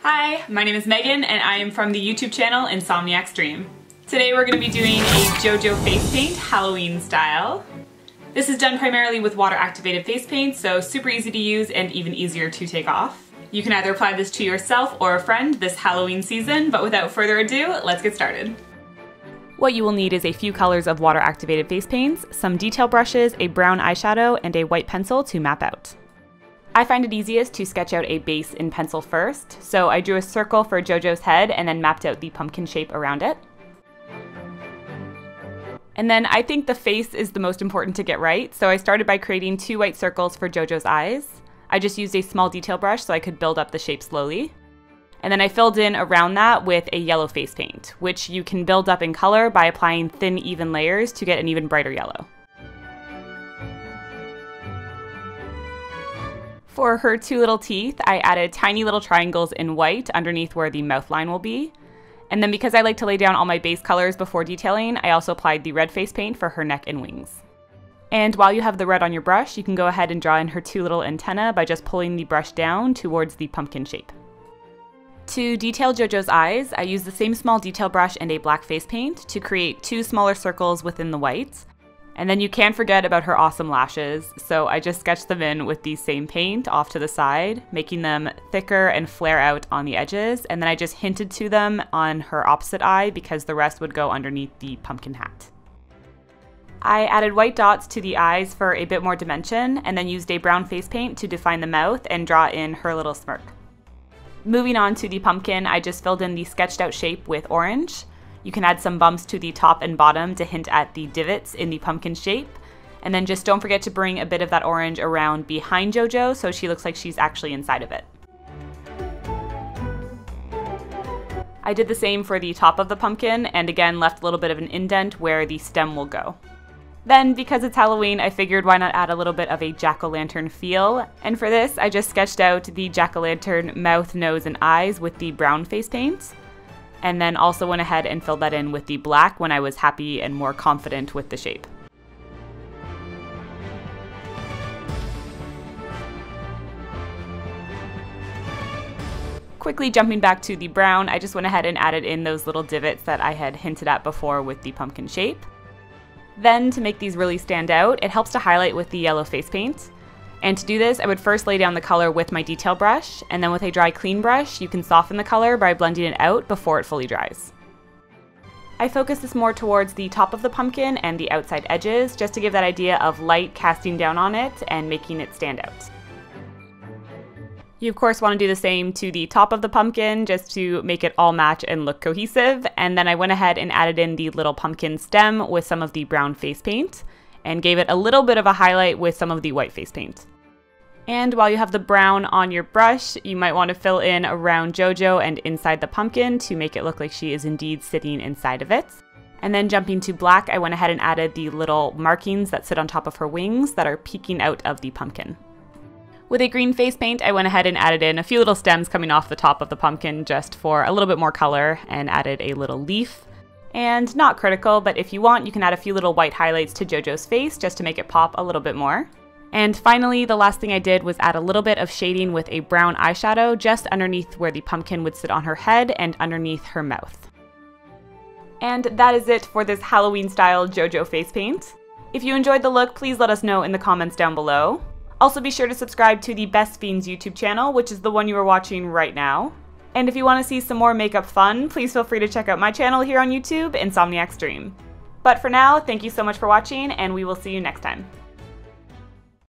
Hi, my name is Megan and I am from the YouTube channel Insomniac's Dream. Today we're going to be doing a JoJo face paint, Halloween style. This is done primarily with water activated face paint, so super easy to use and even easier to take off. You can either apply this to yourself or a friend this Halloween season, but without further ado, let's get started. What you will need is a few colors of water activated face paints, some detail brushes, a brown eyeshadow, and a white pencil to map out. I find it easiest to sketch out a base in pencil first, so I drew a circle for JoJo's head and then mapped out the pumpkin shape around it. And then I think the face is the most important to get right, so I started by creating 2 white circles for JoJo's eyes. I just used a small detail brush so I could build up the shape slowly. And then I filled in around that with a yellow face paint, which you can build up in color by applying thin, even layers to get an even brighter yellow. For her 2 little teeth, I added tiny little triangles in white underneath where the mouth line will be. And then because I like to lay down all my base colors before detailing, I also applied the red face paint for her neck and wings. And while you have the red on your brush, you can go ahead and draw in her 2 little antennae by just pulling the brush down towards the pumpkin shape. To detail JoJo's eyes, I used the same small detail brush and a black face paint to create 2 smaller circles within the whites. And then you can't forget about her awesome lashes, so I just sketched them in with the same paint off to the side, making them thicker and flare out on the edges, and then I just hinted to them on her opposite eye because the rest would go underneath the pumpkin hat. I added white dots to the eyes for a bit more dimension, and then used a brown face paint to define the mouth and draw in her little smirk. Moving on to the pumpkin, I just filled in the sketched out shape with orange. You can add some bumps to the top and bottom to hint at the divots in the pumpkin shape. And then just don't forget to bring a bit of that orange around behind JoJo so she looks like she's actually inside of it. I did the same for the top of the pumpkin and again left a little bit of an indent where the stem will go. Then, because it's Halloween, I figured why not add a little bit of a jack-o'-lantern feel, and for this I just sketched out the jack-o'-lantern mouth, nose, and eyes with the brown face paint, and then also went ahead and filled that in with the black when I was happy and more confident with the shape. Quickly jumping back to the brown, I just went ahead and added in those little divots that I had hinted at before with the pumpkin shape. Then, to make these really stand out, it helps to highlight with the yellow face paint. And to do this, I would first lay down the color with my detail brush, and then with a dry clean brush, you can soften the color by blending it out before it fully dries. I focus this more towards the top of the pumpkin and the outside edges, just to give that idea of light casting down on it and making it stand out. You of course want to do the same to the top of the pumpkin just to make it all match and look cohesive, and then I went ahead and added in the little pumpkin stem with some of the brown face paint and gave it a little bit of a highlight with some of the white face paint. And while you have the brown on your brush, you might want to fill in around JoJo and inside the pumpkin to make it look like she is indeed sitting inside of it. And then jumping to black, I went ahead and added the little markings that sit on top of her wings that are peeking out of the pumpkin. With a green face paint, I went ahead and added in a few little stems coming off the top of the pumpkin just for a little bit more color and added a little leaf. And not critical, but if you want, you can add a few little white highlights to JoJo's face just to make it pop a little bit more. And finally, the last thing I did was add a little bit of shading with a brown eyeshadow just underneath where the pumpkin would sit on her head and underneath her mouth. And that is it for this Halloween style JoJo face paint. If you enjoyed the look, please let us know in the comments down below. Also be sure to subscribe to the Best Fiends YouTube channel, which is the one you are watching right now. And if you want to see some more makeup fun, please feel free to check out my channel here on YouTube, Insomniac's Dream. But for now, thank you so much for watching, and we will see you next time.